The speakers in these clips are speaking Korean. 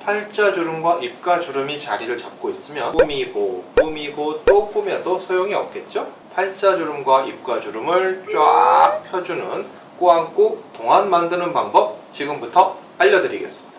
팔자주름과 입가주름이 자리를 잡고 있으면 꾸미고 또 꾸며도 소용이 없겠죠? 팔자주름과 입가주름을 쫙 펴주는 꾸안꾸 동안 만드는 방법 지금부터 알려드리겠습니다.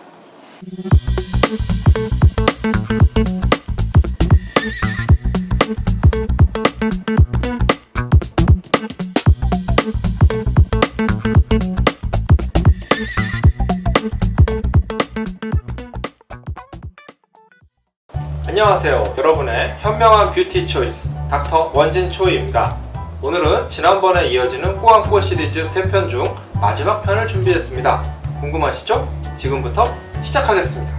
안녕하세요. 여러분의 현명한 뷰티 초이스 닥터 원진초이입니다. 오늘은 지난번에 이어지는 꾸안꾸 시리즈 3편 중 마지막 편을 준비했습니다. 궁금하시죠? 지금부터 시작하겠습니다.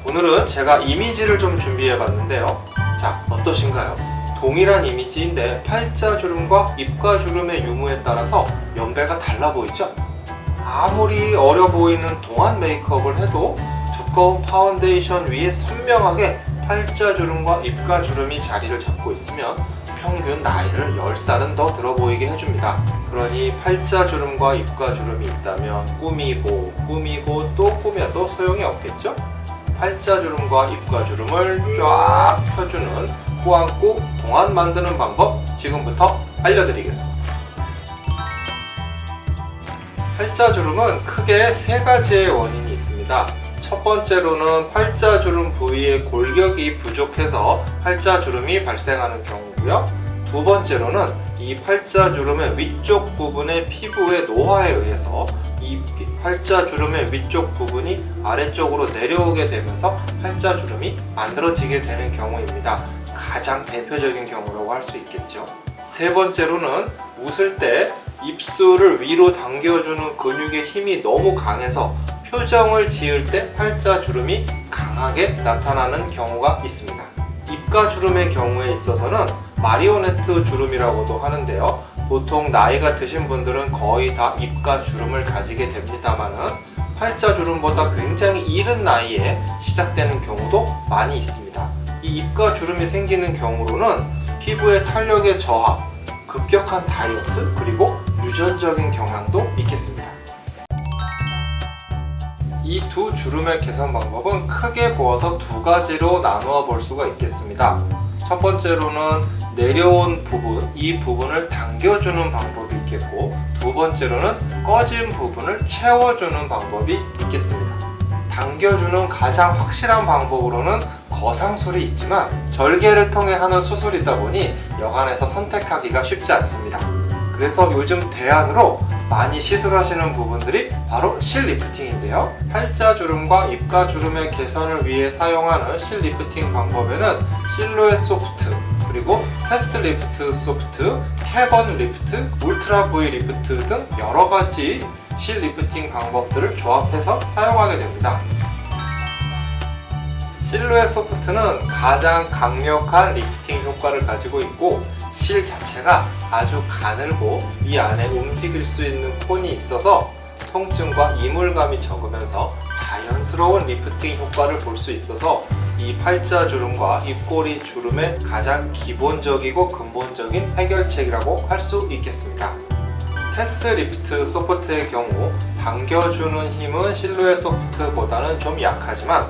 오늘은 제가 이미지를 좀 준비해 봤는데요. 자, 어떠신가요? 동일한 이미지인데 팔자주름과 입가주름의 유무에 따라서 연배가 달라 보이죠? 아무리 어려 보이는 동안 메이크업을 해도 두꺼운 파운데이션 위에 선명하게 팔자주름과 입가주름이 자리를 잡고 있으면 평균 나이를 10살은 더 들어 보이게 해줍니다. 그러니 팔자주름과 입가주름이 있다면 꾸미고 또 꾸며도 소용이 없겠죠? 팔자주름과 입가주름을 쫙 펴주는 꾸안꾸 동안 만드는 방법 지금부터 알려드리겠습니다. 팔자주름은 크게 3가지의 원인이 있습니다. 첫 번째로는 팔자주름 부위의 골격이 부족해서 팔자주름이 발생하는 경우고요. 두 번째로는 이 팔자주름의 위쪽 부분의 피부의 노화에 의해서 이 팔자주름의 위쪽 부분이 아래쪽으로 내려오게 되면서 팔자주름이 만들어지게 되는 경우입니다. 가장 대표적인 경우라고 할 수 있겠죠. 세 번째로는 웃을 때 입술을 위로 당겨주는 근육의 힘이 너무 강해서 표정을 지을 때 팔자주름이 강하게 나타나는 경우가 있습니다. 입가주름의 경우에 있어서는 마리오네트 주름이라고도 하는데요. 보통 나이가 드신 분들은 거의 다 입가주름을 가지게 됩니다만은 팔자주름보다 굉장히 이른 나이에 시작되는 경우도 많이 있습니다. 이 입가주름이 생기는 경우로는 피부의 탄력의 저하, 급격한 다이어트, 그리고 유전적인 경향도 있겠습니다. 이 두 주름의 개선 방법은 크게 보아서 2가지로 나누어 볼 수가 있겠습니다. 첫 번째로는 내려온 부분, 이 부분을 당겨주는 방법이 있겠고, 두 번째로는 꺼진 부분을 채워주는 방법이 있겠습니다. 당겨주는 가장 확실한 방법으로는 거상술이 있지만 절개를 통해 하는 수술이다 보니 여간에서 선택하기가 쉽지 않습니다. 그래서 요즘 대안으로 많이 시술하시는 부분들이 바로 실리프팅인데요. 팔자주름과 입가주름의 개선을 위해 사용하는 실리프팅 방법에는 실루엣 소프트, 그리고 패스 리프트 소프트, 캐번 리프트, 울트라 V 리프트 등 여러가지 실리프팅 방법들을 조합해서 사용하게 됩니다. 실루엣 소프트는 가장 강력한 리프팅 효과를 가지고 있고, 실 자체가 아주 가늘고 이 안에 움직일 수 있는 콘이 있어서 통증과 이물감이 적으면서 자연스러운 리프팅 효과를 볼 수 있어서 이 팔자주름과 입꼬리 주름의 가장 기본적이고 근본적인 해결책이라고 할 수 있겠습니다. 패스 리프트 소프트의 경우 당겨주는 힘은 실루엣 소프트보다는 좀 약하지만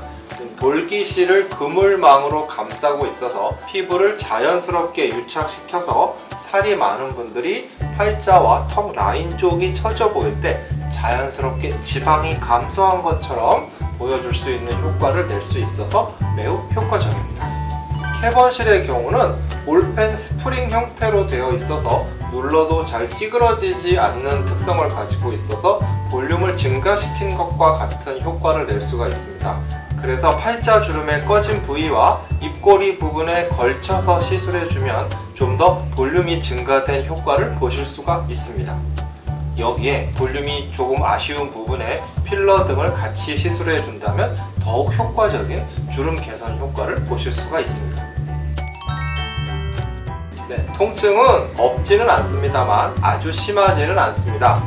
돌기실을 그물망으로 감싸고 있어서 피부를 자연스럽게 유착시켜서 살이 많은 분들이 팔자와 턱 라인 쪽이 처져 보일 때 자연스럽게 지방이 감소한 것처럼 보여줄 수 있는 효과를 낼 수 있어서 매우 효과적입니다. 캐번실의 경우는 볼펜 스프링 형태로 되어 있어서 눌러도 잘 찌그러지지 않는 특성을 가지고 있어서 볼륨을 증가시킨 것과 같은 효과를 낼 수가 있습니다. 그래서 팔자주름의 꺼진 부위와 입꼬리 부분에 걸쳐서 시술해주면 좀 더 볼륨이 증가된 효과를 보실 수가 있습니다. 여기에 볼륨이 조금 아쉬운 부분에 필러 등을 같이 시술해준다면 더욱 효과적인 주름 개선 효과를 보실 수가 있습니다. 네, 통증은 없지는 않습니다만 아주 심하지는 않습니다.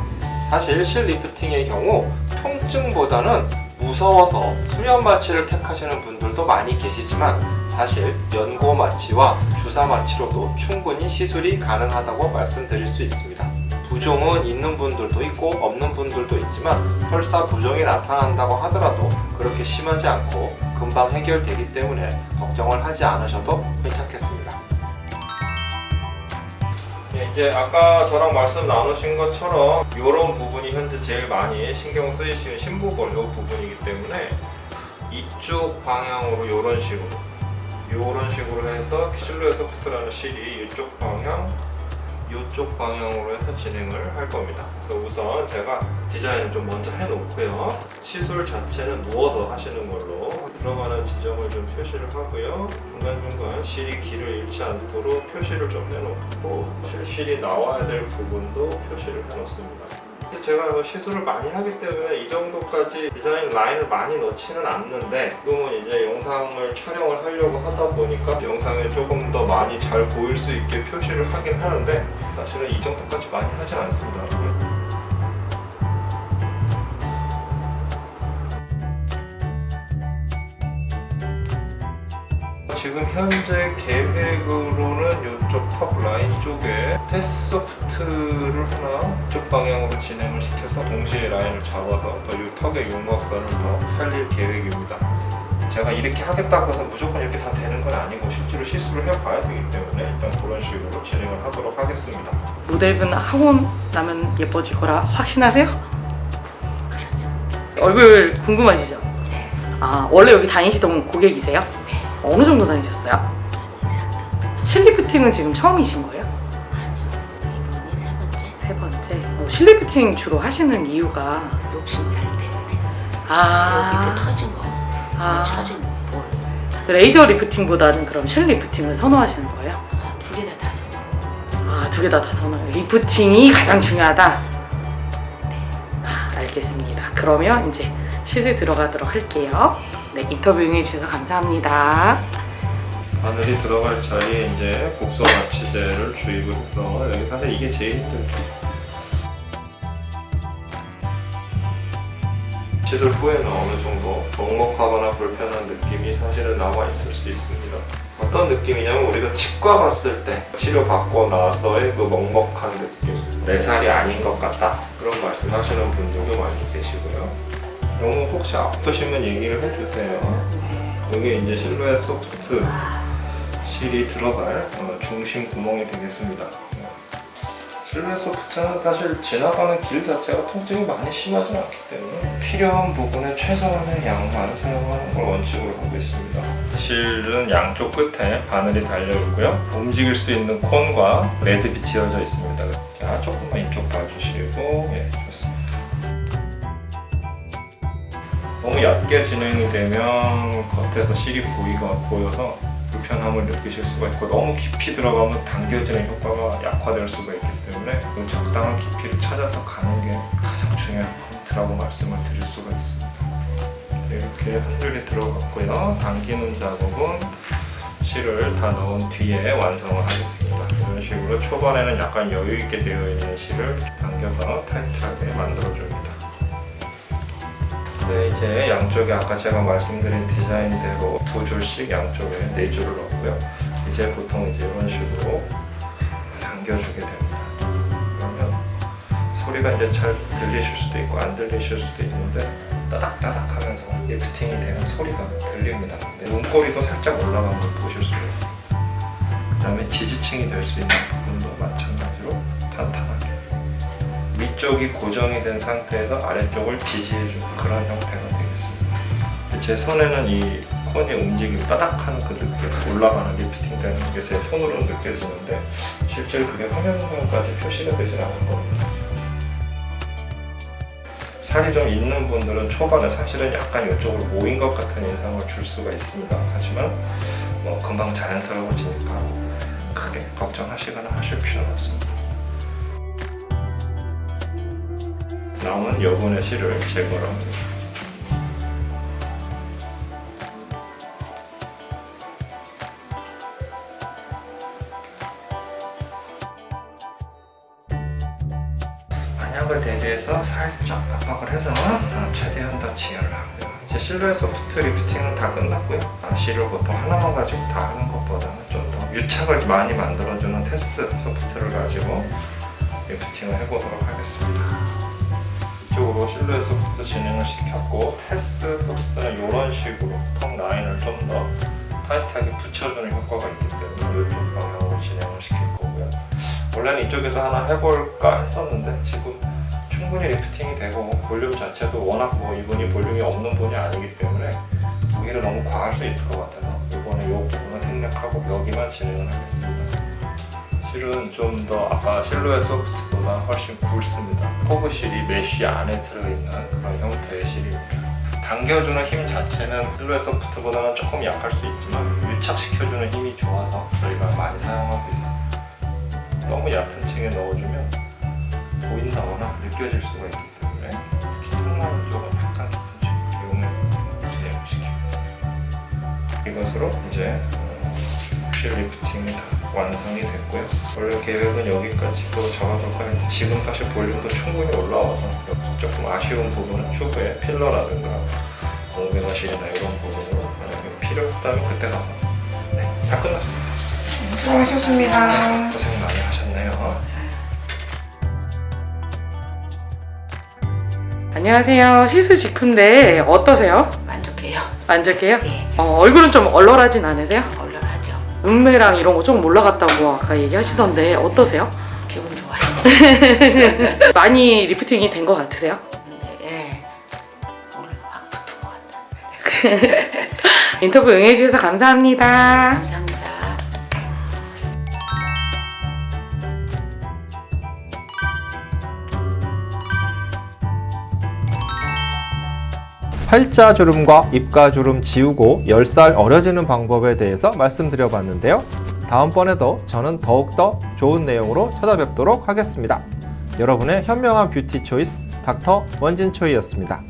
사실 실리프팅의 경우 통증보다는 무서워서 수면 마취를 택하시는 분들도 많이 계시지만 사실 연고 마취와 주사 마취로도 충분히 시술이 가능하다고 말씀드릴 수 있습니다. 부종은 있는 분들도 있고 없는 분들도 있지만 설사 부종이 나타난다고 하더라도 그렇게 심하지 않고 금방 해결되기 때문에 걱정을 하지 않으셔도 괜찮겠습니다. 이제 아까 저랑 말씀 나누신 것처럼 이런 부분이 현재 제일 많이 신경 쓰이시는 심부볼 이 부분이기 때문에 이쪽 방향으로 이런 식으로 해서 실루엣 소프트라는 실이 이쪽 방향, 이쪽 방향으로 해서 진행을 할 겁니다. 그래서 우선 제가 디자인을 좀 먼저 해놓고요. 시술 자체는 누워서 하시는 걸로 들어가는 지점을 좀 표시를 하고요. 중간중간 실이 길을 잃지 않도록 표시를 좀 해놓고 실이 나와야 될 부분도 표시를 해놓습니다. 제가 시술을 많이 하기 때문에 이 정도까지 디자인 라인을 많이 넣지는 않는데 지금은 이제 영상을 촬영을 하려고 하다 보니까 영상에 조금 더 많이 잘 보일 수 있게 표시를 하긴 하는데 사실은 이 정도까지 많이 하진 않습니다. 지금 현재 계획으로는 이쪽 탑 라인 쪽에 테스트 소프트를 하나 이쪽 방향으로 진행을 시켜서 동시에 라인을 잡아서 더 이 턱의 윤곽선을 더 살릴 계획입니다. 제가 이렇게 하겠다고 해서 무조건 이렇게 다 되는 건 아니고 실제로 시술을 해봐야 되기 때문에 일단 그런 식으로 진행을 하도록 하겠습니다. 모델분 하고 나면 예뻐질 거라 확신하세요? 얼굴 궁금하시죠? 네. 아, 원래 여기 다니시던 고객이세요? 네. 어느 정도 다니셨어요? 실리프팅은 지금 처음이신 거예요? 아니요. 이번이 세 번째. 세 번째. 실리프팅 주로 하시는 이유가 욕심살 때문에. 아, 여기도 터진 거. 처진 볼. 레이저 리프팅보다는 그럼 실리프팅을 선호하시는 거예요? 두 개 다 선호. 아, 두 개 다 선호해요. 리프팅이 가장 중요하다. 네. 아, 알겠습니다. 그러면 이제 시술 들어가도록 할게요. 네, 인터뷰 응해주셔서 감사합니다. 바늘이 들어갈 자리에 이제 곡선 마취제를 주입을 해서 여기 사실 이게 제일 힘들죠. 시술 후에는 어느 정도 먹먹하거나 불편한 느낌이 사실은 남아 있을 수 있습니다. 어떤 느낌이냐면 우리가 치과 갔을 때 치료받고 나서의 그 먹먹한 느낌, 내 살이 아닌 것 같다 그런 말씀하시는 분들도 많이 계시고요. 너무 혹시 아프시면 얘기를 해주세요. 여기 이제 실루엣 소프트 실이 들어갈 중심 구멍이 되겠습니다. 실루엣 소프트는 사실 지나가는 길 자체가 통증이 많이 심하지 않기 때문에 필요한 부분에 최소한의 양만 사용하는 걸 원칙으로 하고 있습니다. 실은 양쪽 끝에 바늘이 달려있고요. 움직일 수 있는 콘과 레드빛이 지어져 있습니다. 자, 조금만 이쪽 봐주시고, 예, 좋습니다. 너무 얕게 진행이 되면 겉에서 실이 보여서 불편함을 느끼실 수가 있고 너무 깊이 들어가면 당겨지는 효과가 약화될 수가 있기 때문에 적당한 깊이를 찾아서 가는 게 가장 중요한 포인트라고 말씀을 드릴 수가 있습니다. 이렇게 흔들이 들어갔고요. 당기는 작업은 실을 다 넣은 뒤에 완성을 하겠습니다. 이런 식으로 초반에는 약간 여유 있게 되어 있는 실을 당겨서 타이트하게 만들어줍니다. 네, 이제 양쪽에 아까 제가 말씀드린 디자인대로 두 줄씩 양쪽에 네 줄을 넣고요. 이제 보통 이제 이런 식으로 당겨주게 됩니다. 그러면 소리가 이제 잘 들리실 수도 있고 안 들리실 수도 있는데 따닥따닥 하면서 리프팅이 되는 소리가 들립니다. 근데 눈꼬리도 살짝 올라가는 걸 보실 수가 있습니다. 그 다음에 지지층이 될 수 있는 부분도 마찬가지로 탄탄하게 위쪽이 고정이 된 상태에서 아래쪽을 지지해주는 그런 형태가 되겠습니다. 제 손에는 이 콘이 움직이고 따닥하는 그 느낌, 올라가는 리프팅 되는 게 제 손으로 느껴지는데 실제로 그게 화면상까지 표시가 되진 않은 겁니다. 살이 좀 있는 분들은 초반에 사실은 약간 이쪽으로 모인 것 같은 인상을 줄 수가 있습니다. 하지만 뭐 금방 자연스러워지니까 크게 걱정하시거나 하실 필요는 없습니다. 남은 여분의 실을 제거를 합니다. 만약을 대비해서 살짝 압박을 해서 최대한 더 지혈을 하고요. 이제 실루엣 소프트 리프팅은 다 끝났고요. 실을 보통 하나만 가지고 다 하는 것보다는 좀 더 유착을 많이 만들어주는 테스 소프트를 가지고 리프팅을 해보도록 하겠습니다. 이쪽으로 실루엣 소프트 진행을 시켰고, 테스 소프트는 이런 식으로 턱 라인을 좀 더 타이트하게 붙여주는 효과가 있기 때문에 이쪽 방향으로 진행을 시킬 거고요. 원래는 이쪽에도 하나 해볼까 했었는데 지금 충분히 리프팅이 되고 볼륨 자체도 워낙 뭐 이분이 볼륨이 없는 분이 아니기 때문에 무게를 너무 과할 수 있을 것 같아서 이번에 이 부분은 생략하고 여기만 진행을 하겠습니다. 실은 좀 더 아까 실루엣 소프트보다 훨씬 굵습니다. 포브실이 메쉬 안에 들어있는 그런 형태의 실입니다. 당겨주는 힘 자체는 실루엣 소프트보다는 조금 약할 수 있지만 유착시켜주는 힘이 좋아서 저희가 많이 사용하고 있습니다. 너무 얕은 층에 넣어주면 보인다거나 느껴질 수가 있기 때문에 특히 턱라인 쪽은 약간 깊은 층 이용해서 진행시킵니다. 이것으로 이제 실 리프팅이 다 완성이 됐고요. 원래 계획은 여기까지도 잡아볼까 했는데 지금 사실 볼륨도 충분히 올라와서 조금 아쉬운 부분은 추후에 필러라든가 옹배가실이나 이런 부분으로 만약에 필요 없다면 그때 가서 다 끝났습니다. 수고하셨습니다. 고생 많이 하셨네요. 안녕하세요. 시스 직후인데 어떠세요? 만족해요. 만족해요? 예, 얼굴은 좀 얼얼하진 않으세요? 얼얼하죠. 눈매랑 이런 거 조금 올라갔다고 아까 얘기하시던데 어떠세요? 기분 좋아요. 많이 리프팅이 된 것 같으세요? 근데 예, 오늘 확 붙은 것 같다. 인터뷰 응해주셔서 감사합니다. 감사합니다. 팔자주름과 입가주름 지우고 10살 어려지는 방법에 대해서 말씀드려봤는데요. 다음번에도 저는 더욱더 좋은 내용으로 찾아뵙도록 하겠습니다. 여러분의 현명한 뷰티 초이스 닥터 원진초이였습니다.